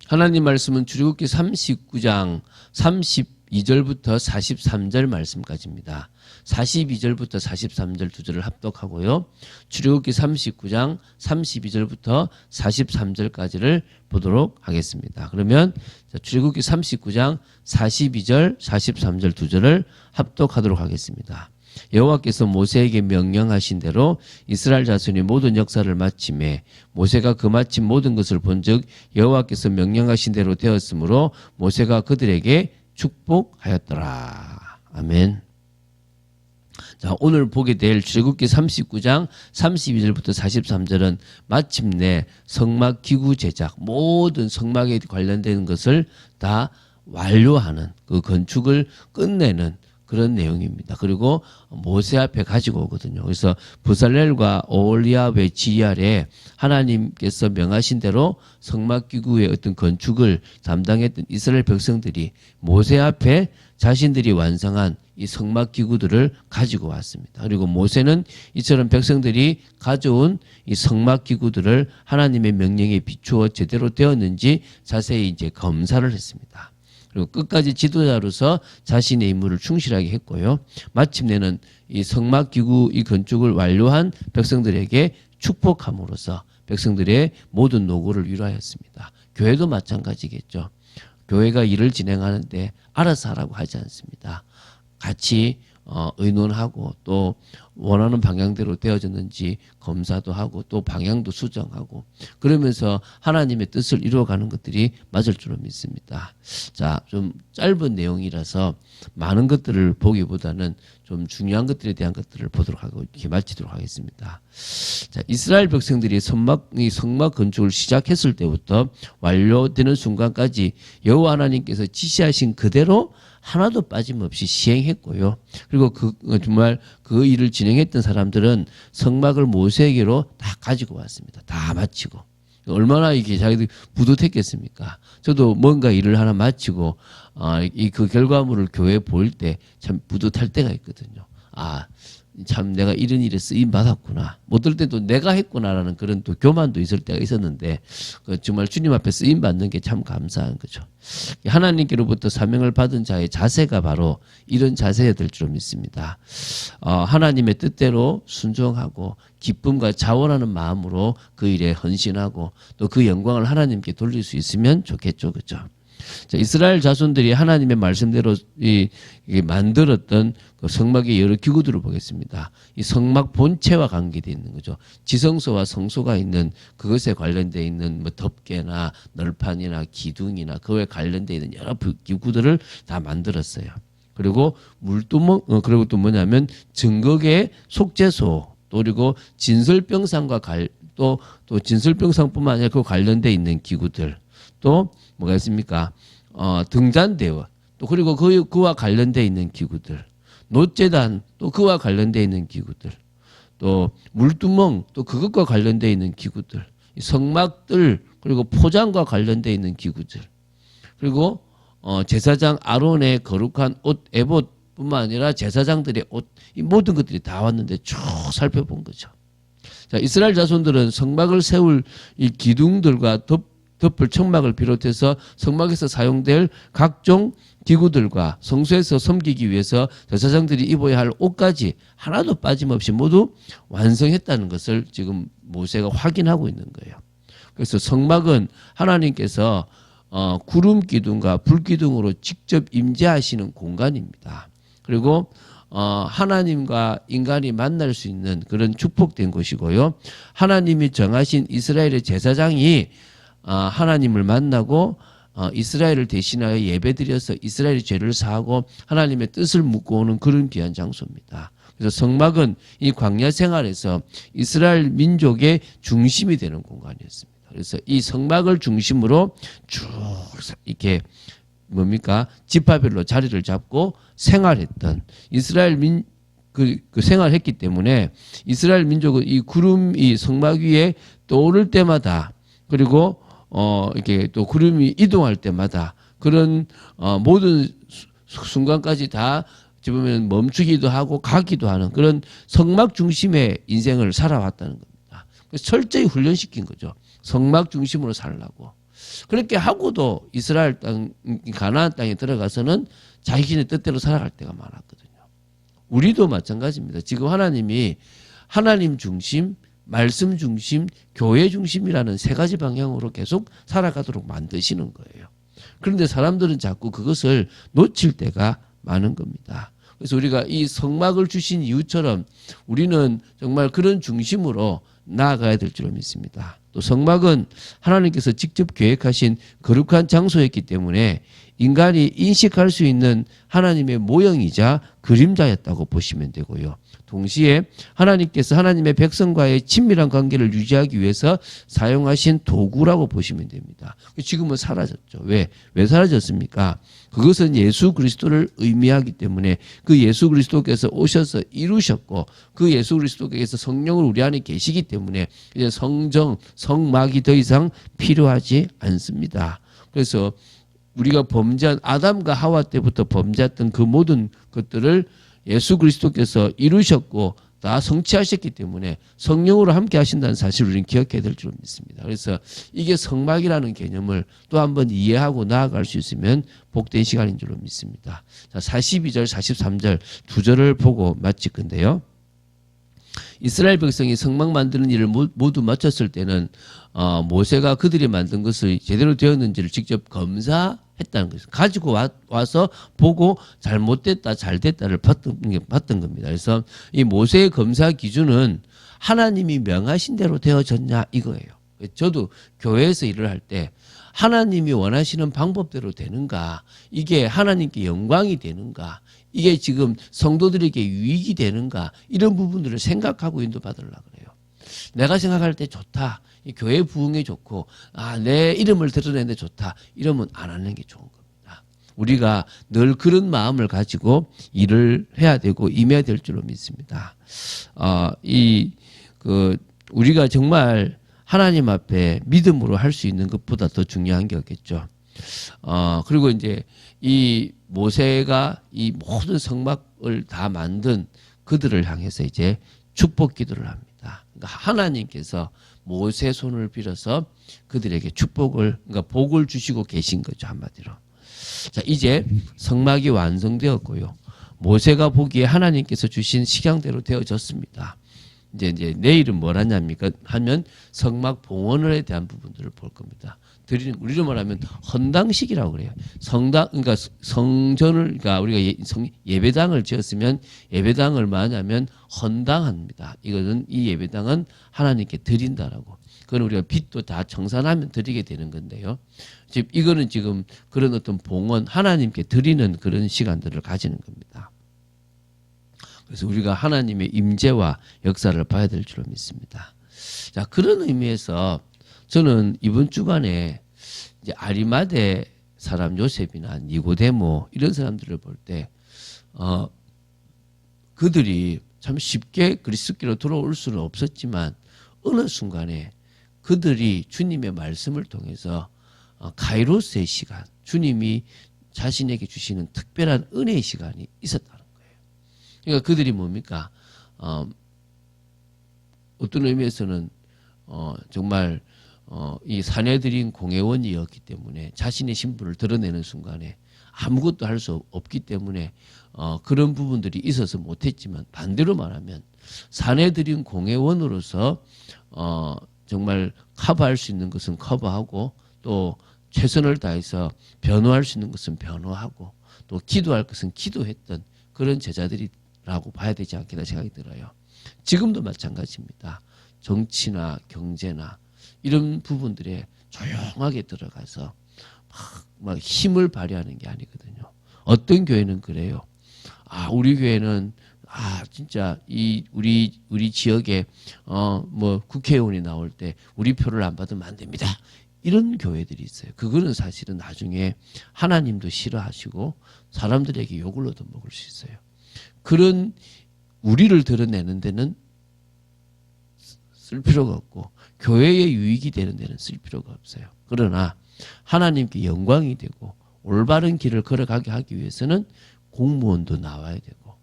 하나님 말씀은 출애굽기 39장 32절부터 43절 말씀까지입니다. 42절부터 43절 두 절을 합독하고요. 출애굽기 39장 32절부터 43절까지를 보도록 하겠습니다. 그러면 출애굽기 39장 42절, 43절 두 절을 합독하도록 하겠습니다. 여호와께서 모세에게 명령하신 대로 이스라엘 자손이 모든 역사를 마침에 모세가 그 마친 모든 것을 본즉 여호와께서 명령하신 대로 되었으므로 모세가 그들에게 축복하였더라. 아멘. 자, 오늘 보게 될 출애굽기 39장 32절부터 43절은 마침내 성막 기구 제작, 모든 성막에 관련된 것을 다 완료하는, 그 건축을 끝내는 그런 내용입니다. 그리고 모세 앞에 가지고 오거든요. 그래서 부살렐과 오홀리압의 지휘 아래 하나님께서 명하신 대로 성막기구의 어떤 건축을 담당했던 이스라엘 백성들이 모세 앞에 자신들이 완성한 이 성막기구들을 가지고 왔습니다. 그리고 모세는 이처럼 백성들이 가져온 이 성막기구들을 하나님의 명령에 비추어 제대로 되었는지 자세히 이제 검사를 했습니다. 그리고 끝까지 지도자로서 자신의 임무를 충실하게 했고요. 마침내는 이 성막기구 이 건축을 완료한 백성들에게 축복함으로써 백성들의 모든 노고를 위로하였습니다. 교회도 마찬가지겠죠. 교회가 일을 진행하는데 알아서 하라고 하지 않습니다. 같이 의논하고 또 원하는 방향대로 되어졌는지 검사도 하고 또 방향도 수정하고 그러면서 하나님의 뜻을 이루어가는 것들이 맞을 줄로 믿습니다. 자, 좀 짧은 내용이라서 많은 것들을 보기보다는 좀 중요한 것들에 대한 것들을 보도록 하고 이렇게 마치도록 하겠습니다. 자, 이스라엘 백성들이 성막 건축을 시작했을 때부터 완료되는 순간까지 여호와 하나님께서 지시하신 그대로 하나도 빠짐없이 시행했고요. 그리고 정말 그 일을 진행했던 사람들은 성막을 모세에게로 다 가지고 왔습니다. 다 마치고. 얼마나 이게 자기들이 뿌듯했겠습니까? 저도 뭔가 일을 하나 마치고, 그 결과물을 교회에 보일 때 참 뿌듯할 때가 있거든요. 참 내가 이런 일에 쓰임 받았구나. 어떨 때도 내가 했구나라는 그런 또 교만도 있을 때가 있었는데 정말 주님 앞에 쓰임 받는 게 참 감사한 거죠. 하나님께로부터 사명을 받은 자의 자세가 바로 이런 자세가 될 줄 믿습니다. 하나님의 뜻대로 순종하고 기쁨과 자원하는 마음으로 그 일에 헌신하고 또 그 영광을 하나님께 돌릴 수 있으면 좋겠죠. 그렇죠? 자, 이스라엘 자손들이 하나님의 말씀대로 만들었던 그 성막의 여러 기구들을 보겠습니다. 이 성막 본체와 관계되어 있는 거죠. 지성소와 성소가 있는 그것에 관련되어 있는 뭐 덮개나 널판이나 기둥이나 그거에 관련되어 있는 여러 기구들을 다 만들었어요. 그리고 물두멍, 그리고 또 뭐냐면 증거계 속죄소, 또 그리고 진설병상과 또 진설병상뿐만 아니라 그 관련되어 있는 기구들, 또 뭐가 있습니까? 등잔대와 또 그리고 그와 관련되어 있는 기구들, 노제단 또 그와 관련되어 있는 기구들, 또 물두멍 또 그것과 관련되어 있는 기구들, 성막들 그리고 포장과 관련되어 있는 기구들, 그리고 제사장 아론의 거룩한 옷 에봇뿐만 아니라 제사장들의 옷, 이 모든 것들이 다 왔는데 쭉 살펴본 거죠. 자, 이스라엘 자손들은 성막을 세울 이 기둥들과 덮을 청막을 비롯해서 성막에서 사용될 각종 기구들과 성소에서 섬기기 위해서 제사장들이 입어야 할 옷까지 하나도 빠짐없이 모두 완성했다는 것을 지금 모세가 확인하고 있는 거예요. 그래서 성막은 하나님께서 구름 기둥과 불 기둥으로 직접 임재하시는 공간입니다. 그리고 하나님과 인간이 만날 수 있는 그런 축복된 곳이고요. 하나님이 정하신 이스라엘의 제사장이 하나님을 만나고 이스라엘을 대신하여 예배드려서 이스라엘의 죄를 사하고 하나님의 뜻을 묻고 오는 그런 귀한 장소입니다. 그래서 성막은 이 광야 생활에서 이스라엘 민족의 중심이 되는 공간이었습니다. 그래서 이 성막을 중심으로 쭉 이렇게 뭡니까? 지파별로 자리를 잡고 생활했던 이스라엘 그 생활했기 때문에 이스라엘 민족은 이 구름이 성막 위에 떠오를 때마다 그리고 이렇게 또 구름이 이동할 때마다 그런 모든 순간까지 다 보면 멈추기도 하고 가기도 하는 그런 성막 중심의 인생을 살아왔다는 겁니다. 그래서 철저히 훈련시킨 거죠. 성막 중심으로 살라고. 그렇게 하고도 이스라엘 땅, 가나안 땅에 들어가서는 자신의 뜻대로 살아갈 때가 많았거든요. 우리도 마찬가지입니다. 지금 하나님이 하나님 중심, 말씀 중심, 교회 중심이라는 세 가지 방향으로 계속 살아가도록 만드시는 거예요. 그런데 사람들은 자꾸 그것을 놓칠 때가 많은 겁니다. 그래서 우리가 이 성막을 주신 이유처럼 우리는 정말 그런 중심으로 나아가야 될 줄로 믿습니다. 또 성막은 하나님께서 직접 계획하신 거룩한 장소였기 때문에 인간이 인식할 수 있는 하나님의 모형이자 그림자였다고 보시면 되고요. 동시에 하나님께서 하나님의 백성과의 친밀한 관계를 유지하기 위해서 사용하신 도구라고 보시면 됩니다. 지금은 사라졌죠. 왜 사라졌습니까? 그것은 예수 그리스도를 의미하기 때문에 그 예수 그리스도께서 오셔서 이루셨고 그 예수 그리스도께서 성령을 우리 안에 계시기 때문에 이제 성정, 성막이 더 이상 필요하지 않습니다. 그래서 우리가 범죄한 아담과 하와 때부터 범죄했던 그 모든 것들을 예수 그리스도께서 이루셨고 다 성취하셨기 때문에 성령으로 함께 하신다는 사실을 우리는 기억해야 될 줄 믿습니다. 그래서 이게 성막이라는 개념을 또 한번 이해하고 나아갈 수 있으면 복된 시간인 줄로 믿습니다. 자, 42절, 43절 두 절을 보고 마칠 건데요. 이스라엘 백성이 성막 만드는 일을 모두 마쳤을 때는 모세가 그들이 만든 것이 제대로 되었는지를 직접 검사했다는 것이죠. 가지고 와서 보고 잘못됐다 잘됐다를 봤던 겁니다. 그래서 이 모세의 검사 기준은 하나님이 명하신 대로 되어졌냐 이거예요. 저도 교회에서 일을 할 때 하나님이 원하시는 방법대로 되는가, 이게 하나님께 영광이 되는가, 이게 지금 성도들에게 유익이 되는가, 이런 부분들을 생각하고 인도받으려고 그래요. 내가 생각할 때 좋다, 이 교회 부흥에 좋고 내 이름을 드러내는데 좋다, 이러면 안 하는 게 좋은 겁니다. 우리가 늘 그런 마음을 가지고 일을 해야 되고 임해야 될 줄로 믿습니다. 우리가 정말 하나님 앞에 믿음으로 할 수 있는 것보다 더 중요한 게 없겠죠. 그리고 이제 이 모세가 이 모든 성막을 다 만든 그들을 향해서 이제 축복 기도를 합니다. 그러니까 하나님께서 모세 손을 빌어서 그들에게 축복을, 그러니까 복을 주시고 계신 거죠, 한마디로. 자, 이제 성막이 완성되었고요. 모세가 보기에 하나님께서 주신 식양대로 되어졌습니다. 이제 내일은 뭘 하냐입니까? 하면 성막 봉헌에 대한 부분들을 볼 겁니다. 우리로 말하면 헌당식이라고 그래요. 그러니까 성전을, 그러니까 우리가 예배당을 지었으면 예배당을 뭐하냐면 헌당합니다. 이거는 이 예배당은 하나님께 드린다라고. 그건 우리가 빚도 다 정산하면 드리게 되는 건데요. 이거는 지금 그런 어떤 봉헌, 하나님께 드리는 그런 시간들을 가지는 겁니다. 그래서 우리가 하나님의 임재와 역사를 봐야 될 줄로 믿습니다. 자, 그런 의미에서 저는 이번 주간에 이제 아리마대 사람 요셉이나 니고데모 이런 사람들을 볼 때 그들이 참 쉽게 그리스도께로 돌아올 수는 없었지만 어느 순간에 그들이 주님의 말씀을 통해서 카이로스의 시간, 주님이 자신에게 주시는 특별한 은혜의 시간이 있었다는 거예요. 그러니까 그들이 뭡니까? 어떤 의미에서는 정말 이 사내들인 공회원이었기 때문에 자신의 신분을 드러내는 순간에 아무것도 할 수 없기 때문에 그런 부분들이 있어서 못했지만, 반대로 말하면 사내들인 공회원으로서 정말 커버할 수 있는 것은 커버하고, 또 최선을 다해서 변호할 수 있는 것은 변호하고, 또 기도할 것은 기도했던 그런 제자들이라고 봐야 되지 않겠나 생각이 들어요. 지금도 마찬가지입니다. 정치나 경제나 이런 부분들에 조용하게 들어가서 막 힘을 발휘하는 게 아니거든요. 어떤 교회는 그래요. 우리 교회는 진짜 우리 지역에 뭐 국회의원이 나올 때 우리 표를 안 받으면 안 됩니다. 이런 교회들이 있어요. 그거는 사실은 나중에 하나님도 싫어하시고 사람들에게 욕을 얻어먹을 수 있어요. 그런 우리를 드러내는 데는 쓸 필요가 없고 교회의 유익이 되는 데는 쓸 필요가 없어요. 그러나 하나님께 영광이 되고 올바른 길을 걸어가게 하기 위해서는 공무원도 나와야 되고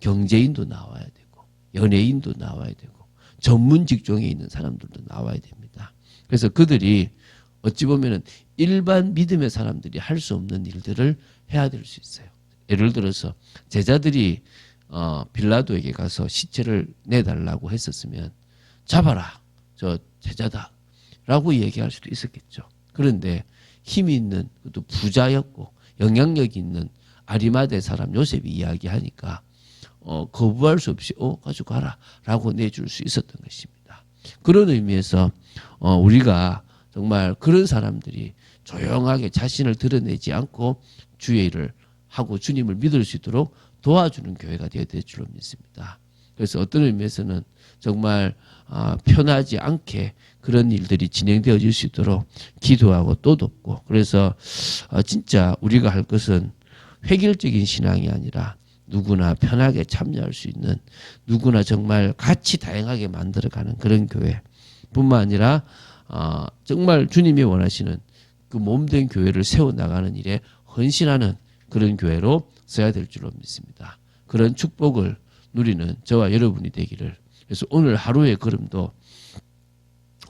경제인도 나와야 되고 연예인도 나와야 되고 전문 직종에 있는 사람들도 나와야 됩니다. 그래서 그들이 어찌 보면은 일반 믿음의 사람들이 할 수 없는 일들을 해야 될 수 있어요. 예를 들어서 제자들이 빌라도에게 가서 시체를 내달라고 했었으면 잡아라, 저 제자다 라고 얘기할 수도 있었겠죠. 그런데 힘이 있는, 또 부자였고 영향력이 있는 아리마대 사람 요셉이 이야기하니까 거부할 수 없이 가져가라 라고 내줄 수 있었던 것입니다. 그런 의미에서 우리가 정말 그런 사람들이 조용하게 자신을 드러내지 않고 주의 일을 하고 주님을 믿을 수 있도록 도와주는 교회가 되어야 될 줄로 믿습니다. 그래서 어떤 의미에서는 정말 편하지 않게 그런 일들이 진행되어질 수 있도록 기도하고 또 돕고, 그래서 진짜 우리가 할 것은 획일적인 신앙이 아니라 누구나 편하게 참여할 수 있는, 누구나 정말 같이 다양하게 만들어가는 그런 교회뿐만 아니라 정말 주님이 원하시는 그 몸된 교회를 세워나가는 일에 헌신하는 그런 교회로 써야 될 줄로 믿습니다. 그런 축복을 누리는 저와 여러분이 되기를. 그래서 오늘 하루의 걸음도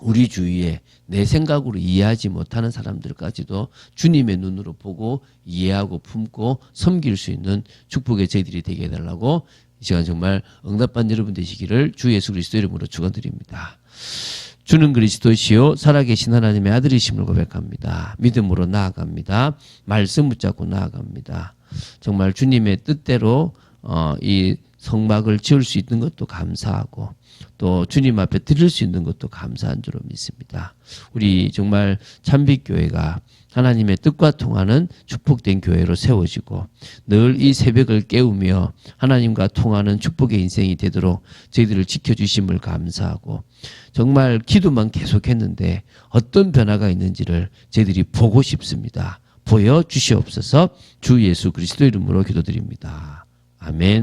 우리 주위에 내 생각으로 이해하지 못하는 사람들까지도 주님의 눈으로 보고 이해하고 품고 섬길 수 있는 축복의 저희들이 되게 해달라고 이 시간 정말 응답받는 여러분 되시기를 주 예수 그리스도 이름으로 축원드립니다. 주는 그리스도시요 살아계신 하나님의 아들이심을 고백합니다. 믿음으로 나아갑니다. 말씀 붙잡고 나아갑니다. 정말 주님의 뜻대로 이 성막을 지을 수 있는 것도 감사하고 또 주님 앞에 드릴 수 있는 것도 감사한 줄로 믿습니다. 우리 정말 참빛교회가 하나님의 뜻과 통하는 축복된 교회로 세워지고 늘 이 새벽을 깨우며 하나님과 통하는 축복의 인생이 되도록 저희들을 지켜주심을 감사하고, 정말 기도만 계속했는데 어떤 변화가 있는지를 저희들이 보고 싶습니다. 보여주시옵소서. 주 예수 그리스도 이름으로 기도드립니다. 아멘.